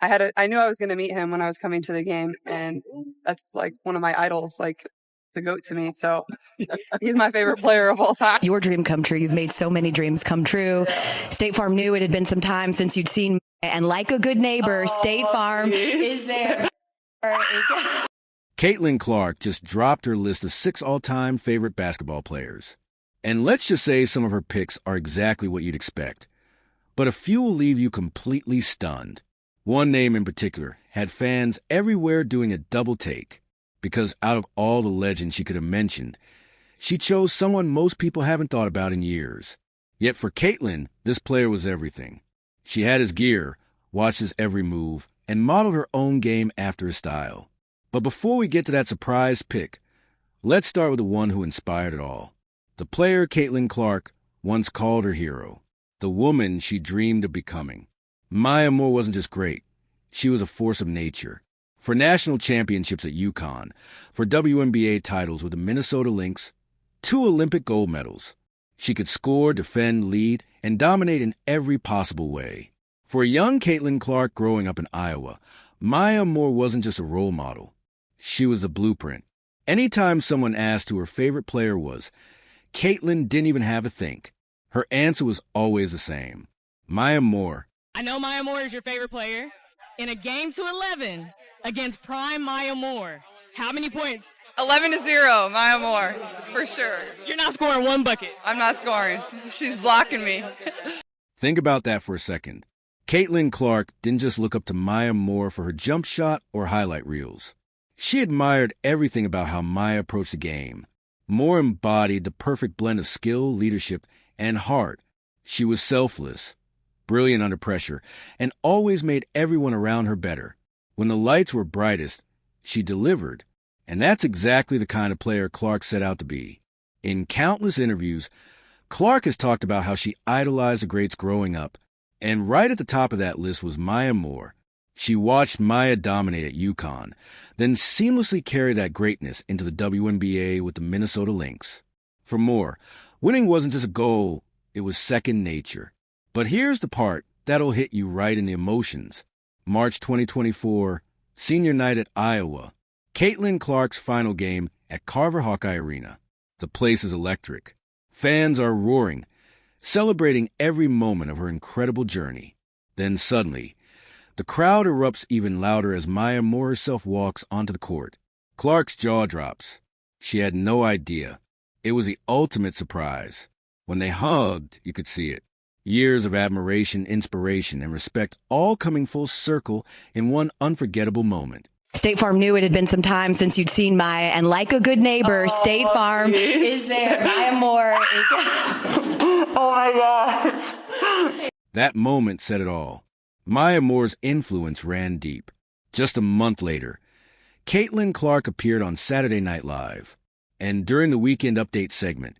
I knew I was going to meet him when I was coming to the game, and that's like one of my idols, like the GOAT to me. So he's my favorite player of all time. Your dream come true. You've made so many dreams come true. Yeah. State Farm knew it had been some time since you'd seen, and like a good neighbor, State Farm is there. Caitlin Clark just dropped her list of 6 all-time favorite basketball players. And let's just say some of her picks are exactly what you'd expect. But a few will leave you completely stunned. One name in particular had fans everywhere doing a double take, because out of all the legends she could have mentioned, she chose someone most people haven't thought about in years. Yet for Caitlin, this player was everything. She had his gear, watched his every move, and modeled her own game after his style. But before we get to that surprise pick, let's start with the one who inspired it all. The player Caitlin Clark once called her hero, the woman she dreamed of becoming. Maya Moore wasn't just great. She was a force of nature. For national championships at UConn, for WNBA titles with the Minnesota Lynx, 2 Olympic gold medals. She could score, defend, lead, and dominate in every possible way. For a young Caitlin Clark growing up in Iowa, Maya Moore wasn't just a role model. She was the blueprint. Anytime someone asked who her favorite player was, Caitlin didn't even have to think. Her answer was always the same. Maya Moore. I know Maya Moore is your favorite player. In a game to 11 against prime Maya Moore, how many points? 11-0, Maya Moore, for sure. You're not scoring 1 bucket. I'm not scoring. She's blocking me. Think about that for a second. Caitlin Clark didn't just look up to Maya Moore for her jump shot or highlight reels. She admired everything about how Maya approached the game. Moore embodied the perfect blend of skill, leadership, and heart. She was selfless, brilliant under pressure, and always made everyone around her better. When the lights were brightest, she delivered. And that's exactly the kind of player Clark set out to be. In countless interviews, Clark has talked about how she idolized the greats growing up. And right at the top of that list was Maya Moore. She watched Maya dominate at UConn, then seamlessly carry that greatness into the WNBA with the Minnesota Lynx. For Moore, winning wasn't just a goal, it was second nature. But here's the part that'll hit you right in the emotions. March 2024, senior night at Iowa. Caitlin Clark's final game at Carver Hawkeye Arena. The place is electric. Fans are roaring, celebrating every moment of her incredible journey. Then suddenly, the crowd erupts even louder as Maya Moore herself walks onto the court. Clark's jaw drops. She had no idea. It was the ultimate surprise. When they hugged, you could see it. Years of admiration, inspiration, and respect all coming full circle in one unforgettable moment. State Farm knew it had been some time since you'd seen Maya, and like a good neighbor, State Farm is there. Maya Moore is there. Oh my gosh. That moment said it all. Maya Moore's influence ran deep. Just a month later, Caitlin Clark appeared on Saturday Night Live. And during the Weekend Update segment,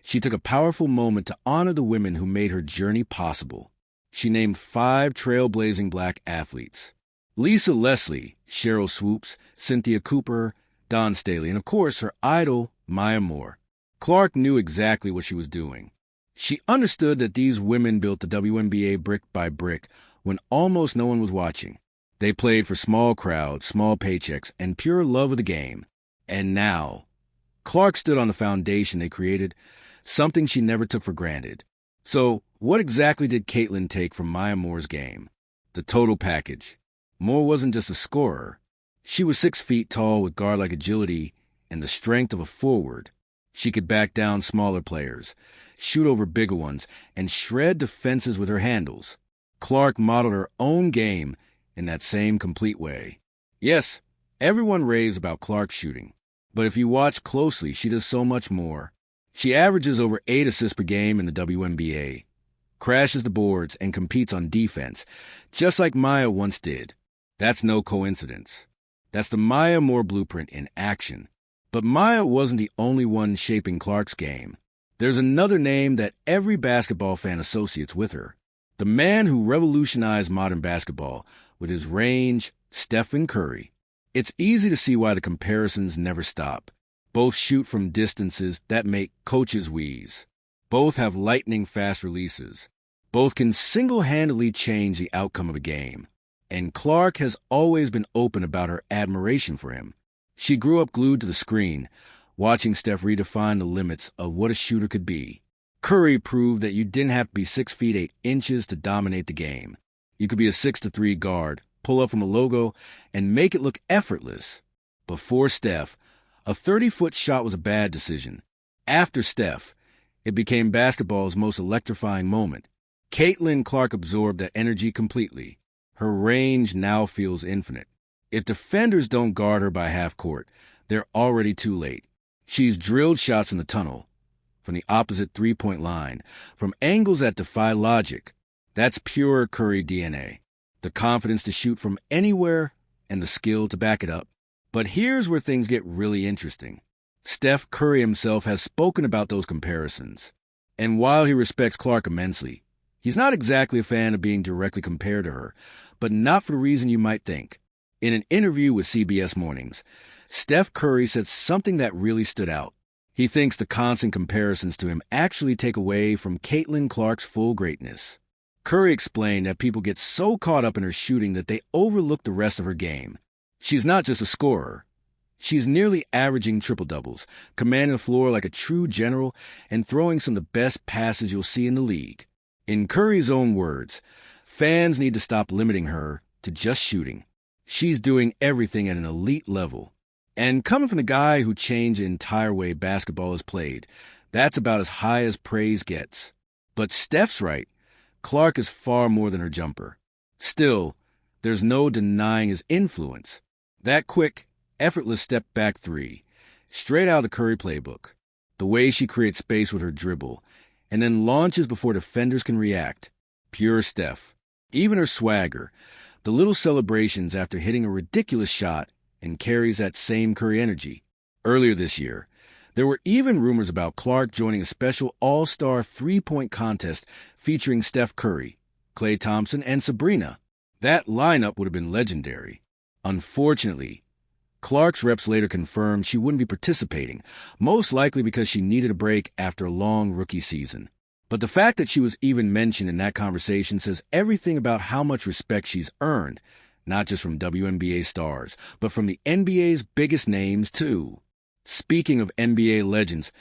she took a powerful moment to honor the women who made her journey possible. She named 5 trailblazing black athletes. Lisa Leslie, Cheryl Swoops, Cynthia Cooper, Dawn Staley, and of course her idol, Maya Moore. Clark knew exactly what she was doing. She understood that these women built the WNBA brick by brick when almost no one was watching. They played for small crowds, small paychecks, and pure love of the game. And now, Clark stood on the foundation they created, something she never took for granted. So, what exactly did Caitlin take from Maya Moore's game? The total package. Moore wasn't just a scorer. She was 6 feet tall with guard-like agility and the strength of a forward. She could back down smaller players, shoot over bigger ones, and shred defenses with her handles. Clark modeled her own game in that same complete way. Yes, everyone raves about Clark's shooting, but if you watch closely, she does so much more. She averages over 8 assists per game in the WNBA, crashes the boards, and competes on defense, just like Maya once did. That's no coincidence. That's the Maya Moore blueprint in action. But Maya wasn't the only one shaping Clark's game. There's another name that every basketball fan associates with her. The man who revolutionized modern basketball with his range, Stephen Curry. It's easy to see why the comparisons never stop. Both shoot from distances that make coaches wheeze. Both have lightning-fast releases. Both can single-handedly change the outcome of a game. and Clark has always been open about her admiration for him. She grew up glued to the screen, watching Steph redefine the limits of what a shooter could be. Curry proved that you didn't have to be 6 feet 8 inches to dominate the game. You could be a 6'3" guard, pull up from a logo, and make it look effortless. Before Steph, a 30-foot shot was a bad decision. After Steph, it became basketball's most electrifying moment. Caitlin Clark absorbed that energy completely. Her range now feels infinite. If defenders don't guard her by half court, they're already too late. She's drilled shots in the tunnel, from the opposite three-point line, from angles that defy logic. That's pure Curry DNA. The confidence to shoot from anywhere and the skill to back it up. But here's where things get really interesting. Steph Curry himself has spoken about those comparisons. And while he respects Clark immensely, he's not exactly a fan of being directly compared to her, but not for the reason you might think. In an interview with CBS Mornings, Steph Curry said something that really stood out. He thinks the constant comparisons to him actually take away from Caitlin Clark's full greatness. Curry explained that people get so caught up in her shooting that they overlook the rest of her game. She's not just a scorer. She's nearly averaging triple-doubles, commanding the floor like a true general, and throwing some of the best passes you'll see in the league. In Curry's own words, fans need to stop limiting her to just shooting. She's doing everything at an elite level. And coming from the guy who changed the entire way basketball is played, that's about as high as praise gets. But Steph's right. Clark is far more than her jumper. Still, there's no denying his influence. That quick, effortless step-back three, straight out of the Curry playbook. The way she creates space with her dribble, and then launches before defenders can react. Pure Steph. Even her swagger, the little celebrations after hitting a ridiculous shot, and carries that same Curry energy. Earlier this year, there were even rumors about Clark joining a special all-star three-point contest featuring Steph Curry, Klay Thompson, and Sabrina. That lineup would have been legendary. Unfortunately, Clark's reps later confirmed she wouldn't be participating, most likely because she needed a break after a long rookie season. But the fact that she was even mentioned in that conversation says everything about how much respect she's earned, not just from WNBA stars, but from the NBA's biggest names, too. Speaking of NBA legends,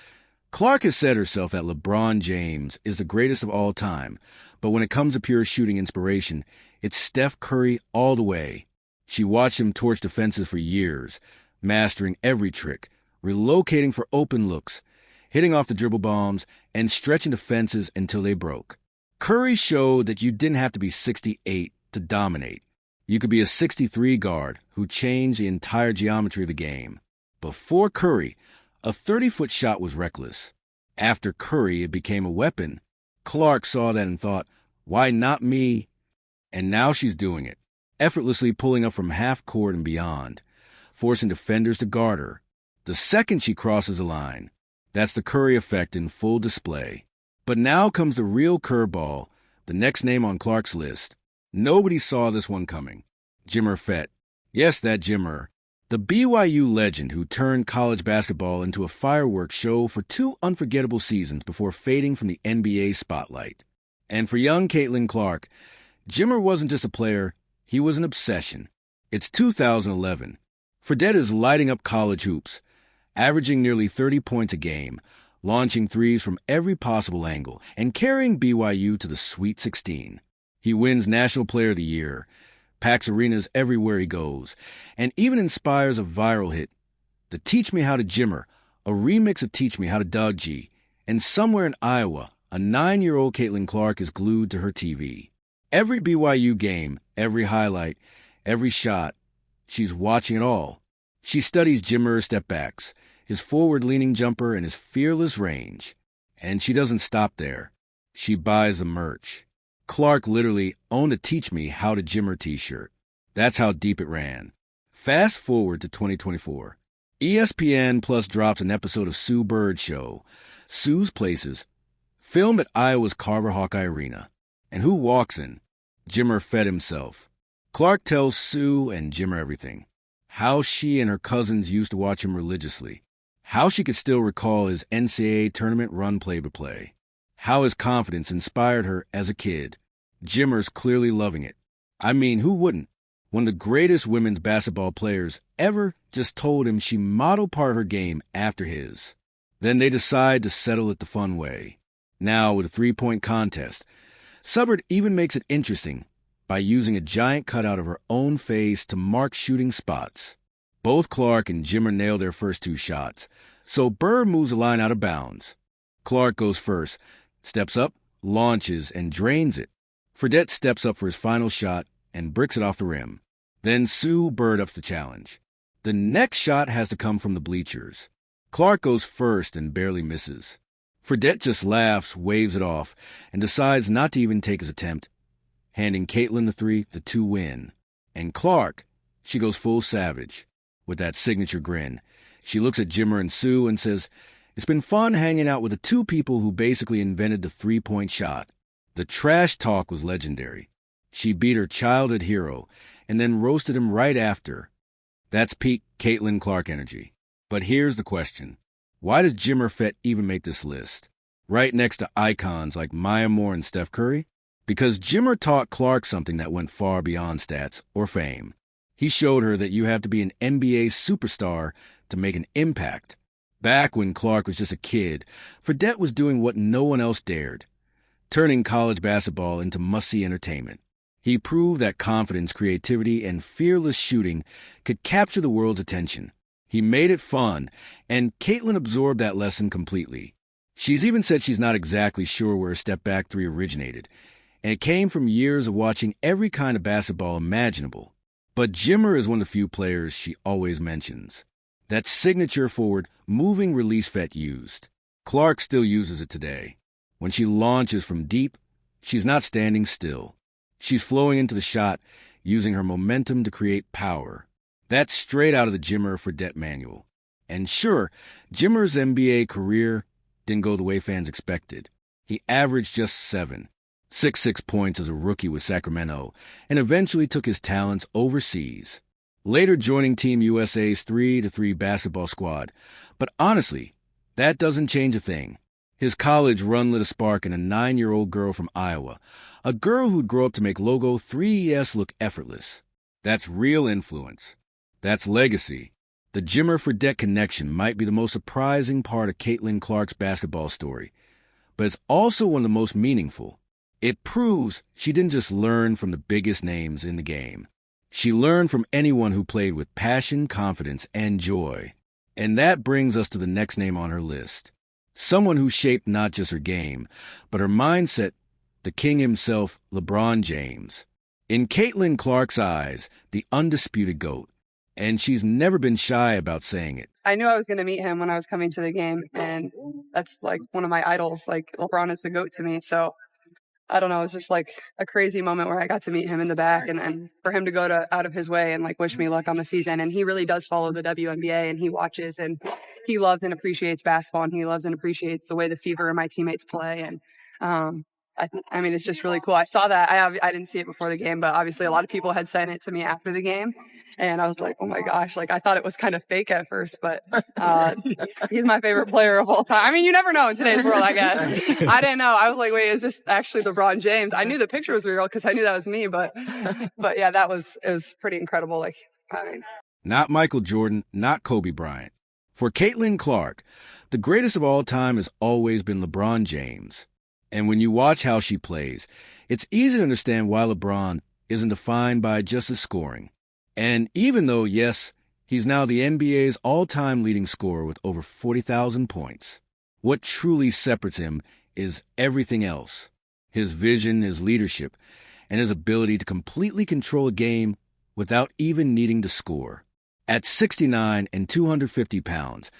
Clark has said herself that LeBron James is the greatest of all time, but when it comes to pure shooting inspiration, it's Steph Curry all the way. She watched him torch defenses for years, mastering every trick, relocating for open looks, hitting off the dribble bombs, and stretching defenses until they broke. Curry showed that you didn't have to be 68 to dominate. You could be a 63 guard who changed the entire geometry of the game. Before Curry, a 30-foot shot was reckless. After Curry, it became a weapon. Clark saw that and thought, why not me? And now she's doing it, effortlessly pulling up from half court and beyond, forcing defenders to guard her. The second she crosses a line, that's the Curry effect in full display. But now comes the real curveball, the next name on Clark's list. Nobody saw this one coming. Jimmer Fett. Yes, that Jimmer. The BYU legend who turned college basketball into a fireworks show for 2 unforgettable seasons before fading from the NBA spotlight. And for young Caitlin Clark, Jimmer wasn't just a player, he was an obsession. It's 2011. Fredette is lighting up college hoops, averaging nearly 30 points a game, launching threes from every possible angle, and carrying BYU to the Sweet 16. He wins National Player of the Year, packs arenas everywhere he goes, and even inspires a viral hit, the Teach Me How to Jimmer, a remix of Teach Me How to Doug G. And somewhere in Iowa, a 9-year-old Caitlin Clark is glued to her TV. Every BYU game, every highlight, every shot, she's watching it all. She studies Jimmer's step-backs, his forward-leaning jumper, and his fearless range. And she doesn't stop there. She buys the merch. Clark literally owned a Teach Me How to Jimmer t-shirt. That's how deep it ran. Fast forward to 2024. ESPN Plus drops an episode of Sue Bird's show, Sue's Places, filmed at Iowa's Carver Hawkeye Arena. And who walks in? Jimmer Fett himself. Clark tells Sue and Jimmer everything. How she and her cousins used to watch him religiously. How she could still recall his NCAA tournament run play-by-play. How his confidence inspired her as a kid. Jimmer's clearly loving it. I mean, who wouldn't? One of the greatest women's basketball players ever just told him she modeled part of her game after his. Then they decide to settle it the fun way. Now with a three-point contest, Subbard even makes it interesting by using a giant cutout of her own face to mark shooting spots. Both Clark and Jimmer nail their first two shots, so Burr moves the line out of bounds. Clark goes first, steps up, launches, and drains it. Fredette steps up for his final shot and bricks it off the rim. Then Sue Bird ups the challenge. The next shot has to come from the bleachers. Clark goes first and barely misses. Fredette just laughs, waves it off, and decides not to even take his attempt, handing Caitlin the three, the two win. And Clark, she goes full savage. With that signature grin, she looks at Jimmer and Sue and says, "It's been fun hanging out with the two people who basically invented the three-point shot." The trash talk was legendary. She beat her childhood hero and then roasted him right after. That's peak Caitlin Clark energy. But here's the question. Why does Jimmer Fett even make this list? Right next to icons like Maya Moore and Steph Curry? Because Jimmer taught Clark something that went far beyond stats or fame. He showed her that you have to be an NBA superstar to make an impact. Back when Clark was just a kid, Fredette was doing what no one else dared, turning college basketball into must-see entertainment. He proved that confidence, creativity, and fearless shooting could capture the world's attention. He made it fun, and Caitlin absorbed that lesson completely. She's even said she's not exactly sure where a step-back three originated, and it came from years of watching every kind of basketball imaginable. But Jimmer is one of the few players she always mentions. That signature forward, moving release Fett used. Clark still uses it today. When she launches from deep, she's not standing still. She's flowing into the shot, using her momentum to create power. That's straight out of the Jimmer Fredette manual. And sure, Jimmer's NBA career didn't go the way fans expected. He averaged just 6 points as a rookie with Sacramento, and eventually took his talents overseas. Later joining Team USA's 3-3 basketball squad. But honestly, that doesn't change a thing. His college run lit a spark in a 9-year-old girl from Iowa, a girl who'd grow up to make Logo 3ES look effortless. That's real influence. That's legacy. The Jimmer Fredette connection might be the most surprising part of Caitlin Clark's basketball story, but it's also one of the most meaningful. It proves she didn't just learn from the biggest names in the game. She learned from anyone who played with passion, confidence, and joy. And that brings us to the next name on her list. Someone who shaped not just her game, but her mindset, the king himself, LeBron James. In Caitlin Clark's eyes, the undisputed GOAT. And she's never been shy about saying it. I knew I was going to meet him when I was coming to the game, and that's like one of my idols. Like, LeBron is the GOAT to me, so I don't know, it was just like a crazy moment where I got to meet him in the back, and for him to go out of his way and like wish me luck on the season. And he really does follow the WNBA, and he watches and he loves and appreciates basketball, and he loves and appreciates the way the Fever and my teammates play. And I mean, it's just really cool. I saw that. I didn't see it before the game, but obviously a lot of people had sent it to me after the game. And I was like, oh my gosh, like I thought it was kind of fake at first, but he's my favorite player of all time. I mean, you never know in today's world, I guess. I didn't know. I was like, wait, is this actually LeBron James? I knew the picture was real because I knew that was me, but yeah, it was pretty incredible. Like, I mean, Not Michael Jordan, not Kobe Bryant. For Caitlin Clark, the greatest of all time has always been LeBron James. And when you watch how she plays, it's easy to understand why LeBron isn't defined by just his scoring. And even though, yes, he's now the NBA's all-time leading scorer with over 40,000 points, what truly separates him is everything else. His vision, his leadership, and his ability to completely control a game without even needing to score. At 6'9" and 250 pounds,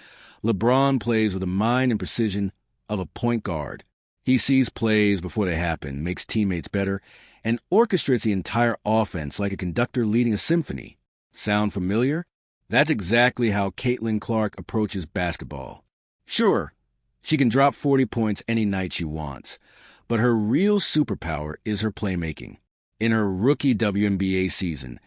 LeBron plays with the mind and precision of a point guard. He sees plays before they happen, makes teammates better, and orchestrates the entire offense like a conductor leading a symphony. Sound familiar? That's exactly how Caitlin Clark approaches basketball. Sure, she can drop 40 points any night she wants, but her real superpower is her playmaking. In her rookie WNBA season,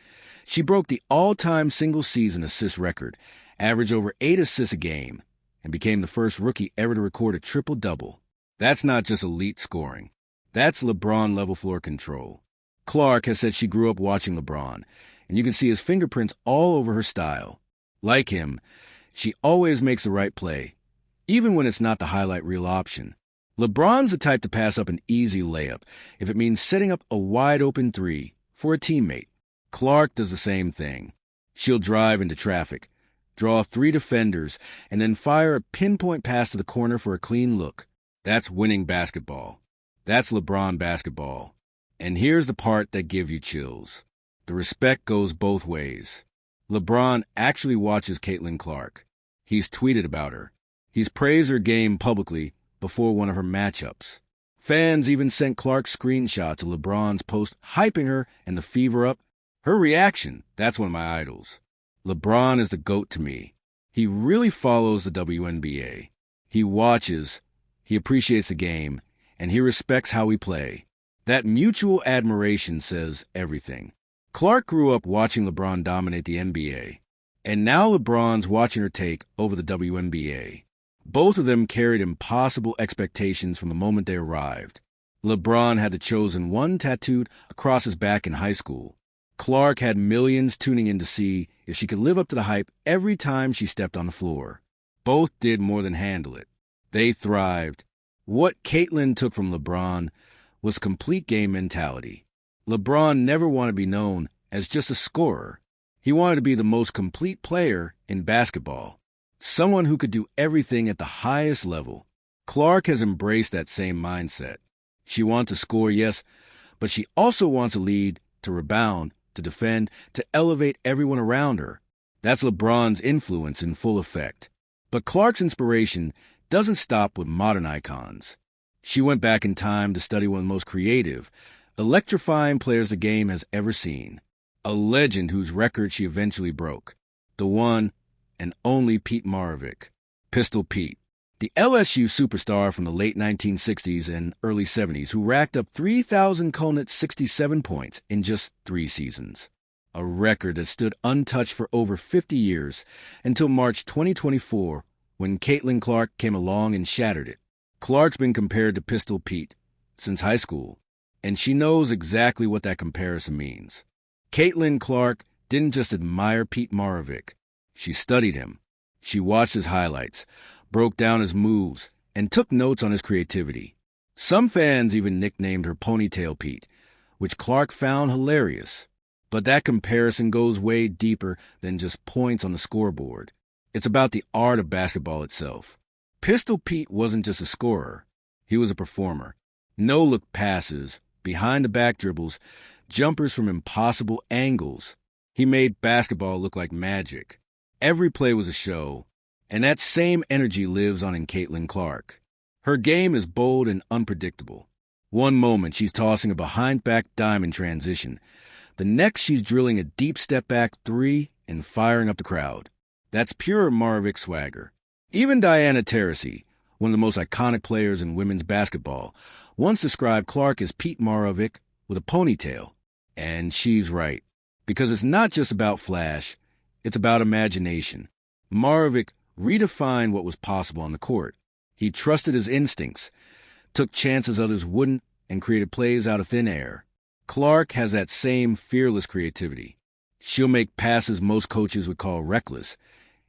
she broke the all-time single-season assist record, averaged over 8 assists a game, and became the first rookie ever to record a triple-double. That's not just elite scoring. That's LeBron-level floor control. Clark has said she grew up watching LeBron, and you can see his fingerprints all over her style. Like him, she always makes the right play, even when it's not the highlight reel option. LeBron's the type to pass up an easy layup if it means setting up a wide-open three for a teammate. Clark does the same thing. She'll drive into traffic, draw 3 defenders, and then fire a pinpoint pass to the corner for a clean look. That's winning basketball. That's LeBron basketball. And here's the part that gives you chills. The respect goes both ways. LeBron actually watches Caitlin Clark. He's tweeted about her. He's praised her game publicly before one of her matchups. Fans even sent Clark screenshots of LeBron's post hyping her and the fever up. Her reaction, that's one of my idols. LeBron is the GOAT to me. He really follows the WNBA. He watches, he appreciates the game, and he respects how we play. That mutual admiration says everything. Clark grew up watching LeBron dominate the NBA, and now LeBron's watching her take over the WNBA. Both of them carried impossible expectations from the moment they arrived. LeBron had the chosen one tattooed across his back in high school. Clark had millions tuning in to see if she could live up to the hype every time she stepped on the floor. Both did more than handle it. They thrived. What Caitlin took from LeBron was complete game mentality. LeBron never wanted to be known as just a scorer. He wanted to be the most complete player in basketball. Someone who could do everything at the highest level. Clark has embraced that same mindset. She wants to score, yes, but she also wants to lead, to rebound, to defend, to elevate everyone around her. That's LeBron's influence in full effect. But Clark's inspiration doesn't stop with modern icons. She went back in time to study one of the most creative, electrifying players the game has ever seen. A legend whose record she eventually broke. The one and only Pete Maravich. Pistol Pete. The LSU superstar from the late 1960s and early 70s who racked up 3,067 points in just 3 seasons. A record that stood untouched for over 50 years until March 2024 when Caitlin Clark came along and shattered it. Clark's been compared to Pistol Pete since high school, and she knows exactly what that comparison means. Caitlin Clark didn't just admire Pete Maravich. She studied him. She watched his highlights, broke down his moves, and took notes on his creativity. Some fans even nicknamed her Ponytail Pete, which Clark found hilarious. But that comparison goes way deeper than just points on the scoreboard. It's about the art of basketball itself. Pistol Pete wasn't just a scorer. He was a performer. No-look passes, behind-the-back dribbles, jumpers from impossible angles. He made basketball look like magic. Every play was a show, and that same energy lives on in Caitlin Clark. Her game is bold and unpredictable. One moment she's tossing a behind-back dime in transition. The next she's drilling a deep step-back 3 and firing up the crowd. That's pure Maravich swagger. Even Diana Taurasi, one of the most iconic players in women's basketball, once described Clark as Pete Maravich with a ponytail. And she's right, because it's not just about flash, it's about imagination. Maravich redefined what was possible on the court. He trusted his instincts, took chances others wouldn't, and created plays out of thin air. Clark has that same fearless creativity. She'll make passes most coaches would call reckless,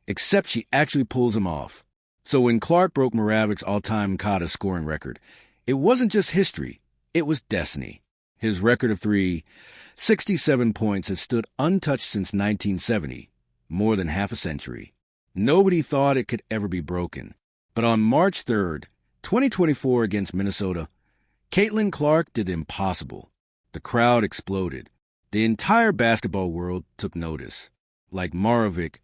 except she actually pulls them off. So when Clark broke Maravich's all-time Kata scoring record, it wasn't just history, it was destiny. His record of 67 points has stood untouched since 1970, more than half a century. Nobody thought it could ever be broken. But on March 3rd, 2024 against Minnesota, Caitlin Clark did the impossible. The crowd exploded. The entire basketball world took notice. Like Maravich,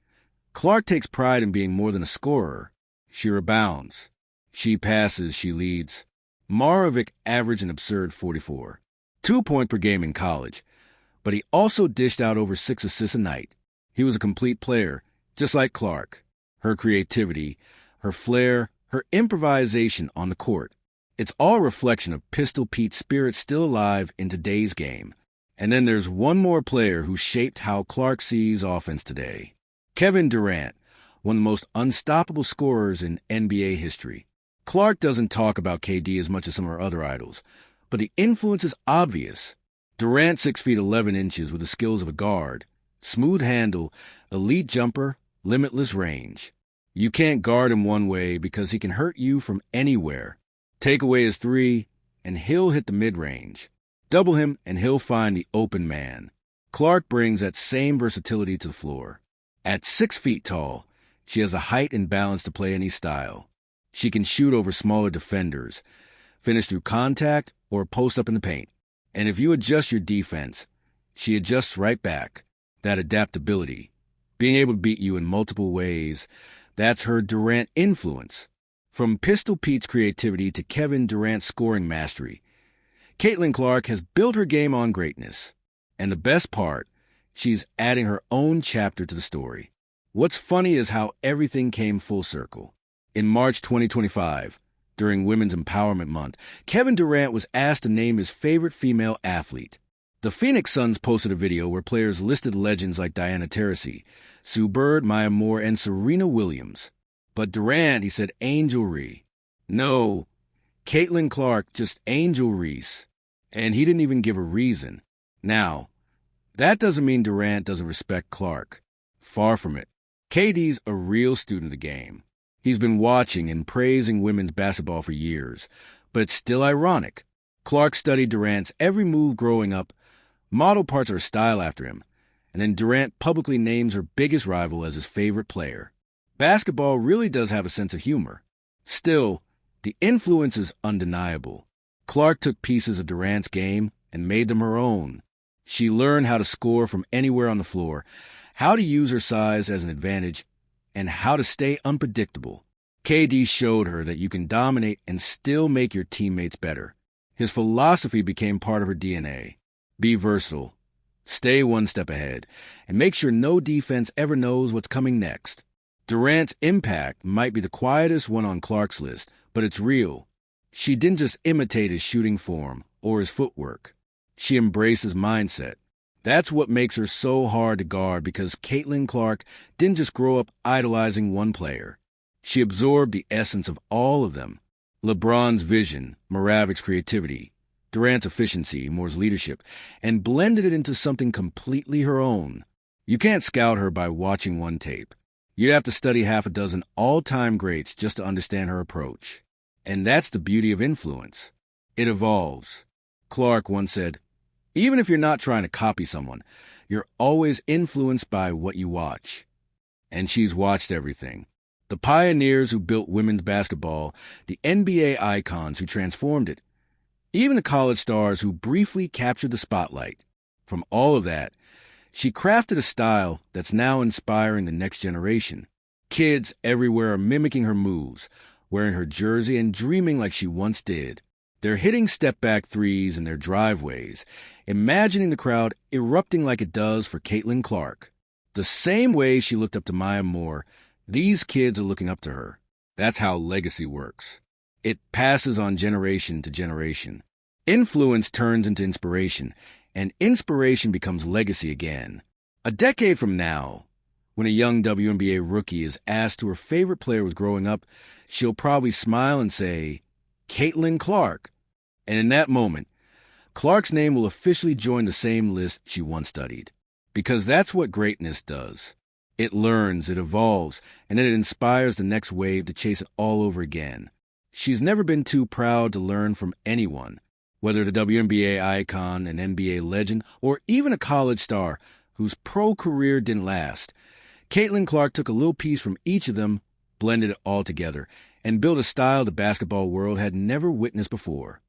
Clark takes pride in being more than a scorer. She rebounds. She passes, she leads. Maravich averaged an absurd 44. 2 points per game in college. But he also dished out over 6 assists a night. He was a complete player, just like Clark. Her creativity, her flair, her improvisation on the court. It's all a reflection of Pistol Pete's spirit still alive in today's game. And then there's one more player who shaped how Clark sees offense today. Kevin Durant, one of the most unstoppable scorers in NBA history. Clark doesn't talk about KD as much as some of her other idols, but the influence is obvious. Durant 6'11" with the skills of a guard, Smooth handle, elite jumper, limitless range. You can't guard him one way because he can hurt you from anywhere. Take away his three, and he'll hit the mid-range. Double him, and he'll find the open man. Clark brings that same versatility to the floor. At 6 feet tall, she has a height and balance to play any style. She can shoot over smaller defenders, finish through contact, or post up in the paint. And if you adjust your defense, she adjusts right back. That adaptability, being able to beat you in multiple ways, that's her Durant influence. From Pistol Pete's creativity to Kevin Durant's scoring mastery, Caitlin Clark has built her game on greatness. And the best part, she's adding her own chapter to the story. What's funny is how everything came full circle. In March 2025, during Women's Empowerment Month, Kevin Durant was asked to name his favorite female athlete. The Phoenix Suns posted a video where players listed legends like Diana Taurasi, Sue Bird, Maya Moore, and Serena Williams. But Durant, he said Angel Reese. No, Caitlin Clark, just Angel Reese. And he didn't even give a reason. Now, that doesn't mean Durant doesn't respect Clark. Far from it. KD's a real student of the game. He's been watching and praising women's basketball for years. But it's still ironic. Clark studied Durant's every move growing up, modeled parts of her style after him, and then Durant publicly names her biggest rival as his favorite player. Basketball really does have a sense of humor. Still, the influence is undeniable. Clark took pieces of Durant's game and made them her own. She learned how to score from anywhere on the floor, how to use her size as an advantage, and how to stay unpredictable. KD showed her that you can dominate and still make your teammates better. His philosophy became part of her DNA. Be versatile, stay one step ahead, and make sure no defense ever knows what's coming next. Durant's impact might be the quietest one on Clark's list, but it's real. She didn't just imitate his shooting form or his footwork. She embraced his mindset. That's what makes her so hard to guard, because Caitlin Clark didn't just grow up idolizing one player. She absorbed the essence of all of them. LeBron's vision, Moravic's creativity, Durant's efficiency, Moore's leadership, and blended it into something completely her own. You can't scout her by watching one tape. You'd have to study half a dozen all-time greats just to understand her approach. And that's the beauty of influence. It evolves. Clark once said, "Even if you're not trying to copy someone, you're always influenced by what you watch." And she's watched everything. The pioneers who built women's basketball, the NBA icons who transformed it, even the college stars who briefly captured the spotlight. From all of that, she crafted a style that's now inspiring the next generation. Kids everywhere are mimicking her moves, wearing her jersey and dreaming like she once did. They're hitting step-back threes in their driveways, imagining the crowd erupting like it does for Caitlin Clark. The same way she looked up to Maya Moore, these kids are looking up to her. That's how legacy works. It passes on generation to generation. Influence turns into inspiration, and inspiration becomes legacy again. A decade from now, when a young WNBA rookie is asked who her favorite player was growing up, she'll probably smile and say, Caitlin Clark. And in that moment, Clark's name will officially join the same list she once studied. Because that's what greatness does. It learns, it evolves, and then it inspires the next wave to chase it all over again. She's never been too proud to learn from anyone, whether the WNBA icon, an NBA legend, or even a college star whose pro career didn't last. Caitlin Clark took a little piece from each of them, blended it all together, and built a style the basketball world had never witnessed before.